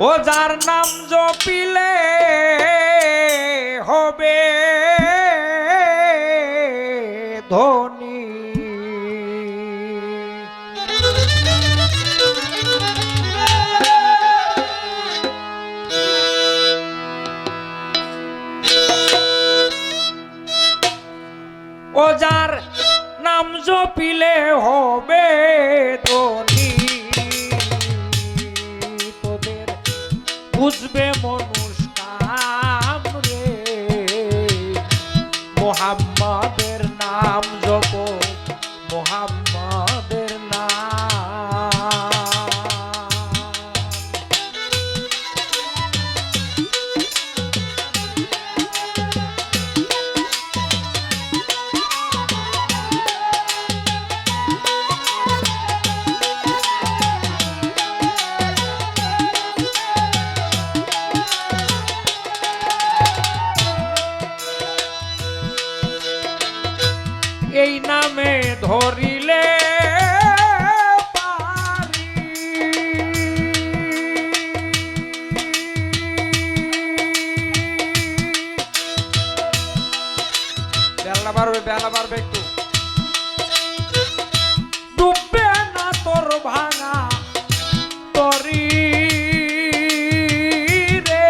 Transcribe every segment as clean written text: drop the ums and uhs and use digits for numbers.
ও যার নাম জপিলে হবে ধনী, ও যার নাম জপিলে হবে ধনী, তোদের বুঝবে মানুষ কাম রে। মুহাম্মাদের নাম জপ, মুহাম্মাদের নাম। এই নামে ধরিলে পারি, বেলা বাড়বে একটু, ডুববে না তোর ভাঙা তরি রে।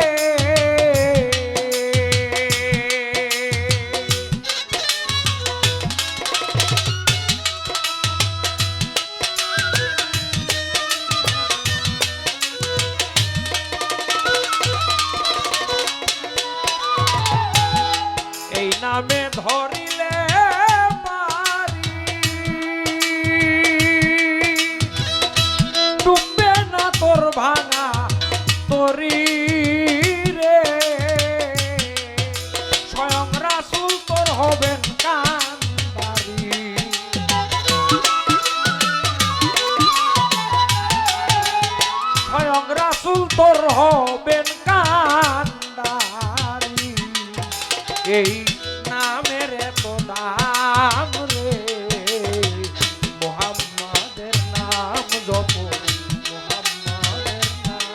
এই নামে ধরিলে পারি, ডুববে না তোর ভাঙা তরি রে। স্বয়ং রাসূল তোর হবেন কান্ডারি, স্বয়ং রাসূল তোর হবেন কান্ডারি। এই নামের এত দাম রে, মুহাম্মাদের নাম জপ, মুহাম্মাদের নাম।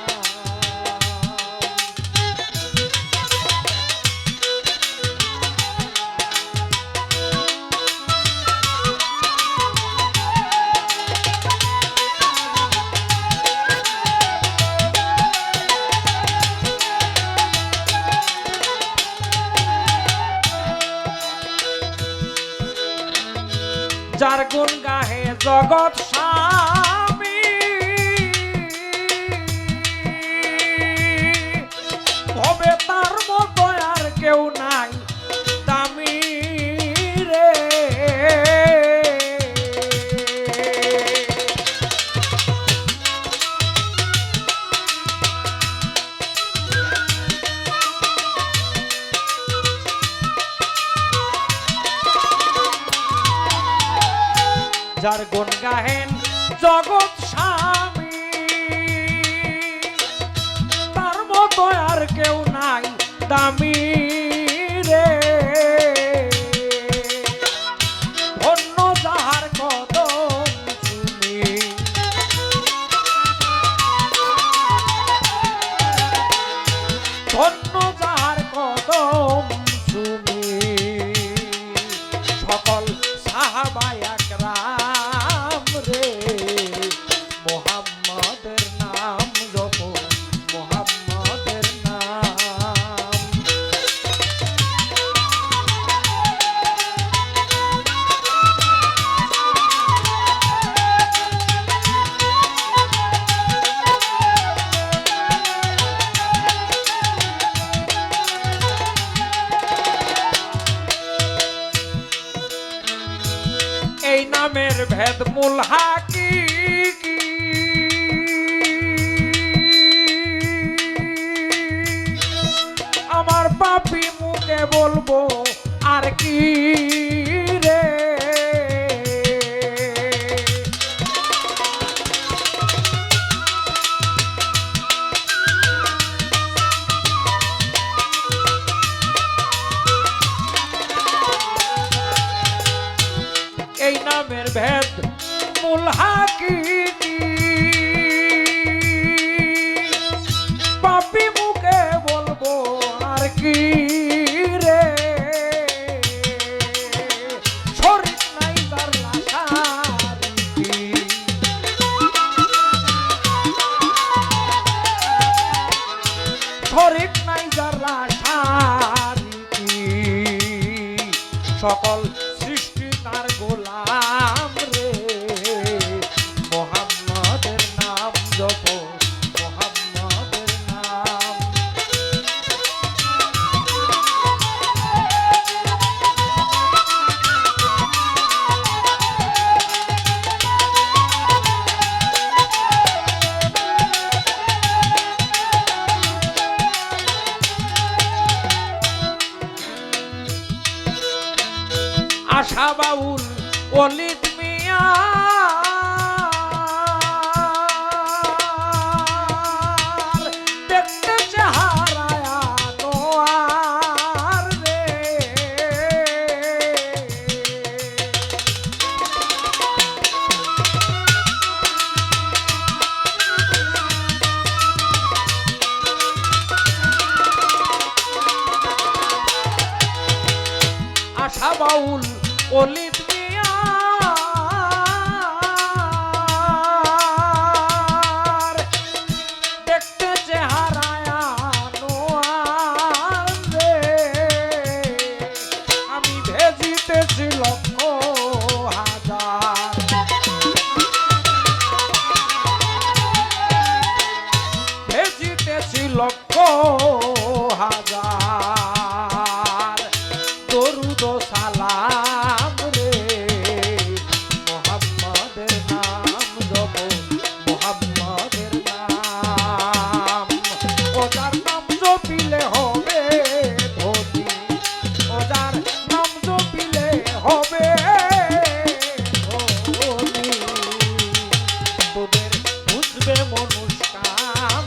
যার গুণ গাহে জগৎ স্বামী, হবে তার মতো আর কেউ নাই দামি রে। যার গুণ গাহেন জগৎ স্বামী, তার মতো আর কেউ নাই দামি রে। ধন্য যাহার কদম চুমি, ধন্য যাহার কদম চুমি। সকল সাহাবায়ে একরাম রে, মুহাম্মাদের নাম জপ, মুহাম্মাদের নাম। এই নামের ভেদ মূল হাকিকি, আমার পাপী মুখে বলবো আর কি রে। এই নামের ভেদ মূল হাকিকি, অলিদ মিয়া দেখতে চেহারায় আনোয়ার রে আশা বাউল অলিদ মিয়া দেখতে চেহারায় আনোয়ার রে আমি ভেজিতেছি লক্ষ হাজার ভেজিতেছি লক্ষ হাজার দরুদ ও সালাম রে মুহাম্মাদের নাম জপ মুহাম্মাদের নাম ও যার নাম জপিলে হবে ধনী ও যার নাম জপিলে হবে ধনী তোদের বুঝবে মনুষ্কাম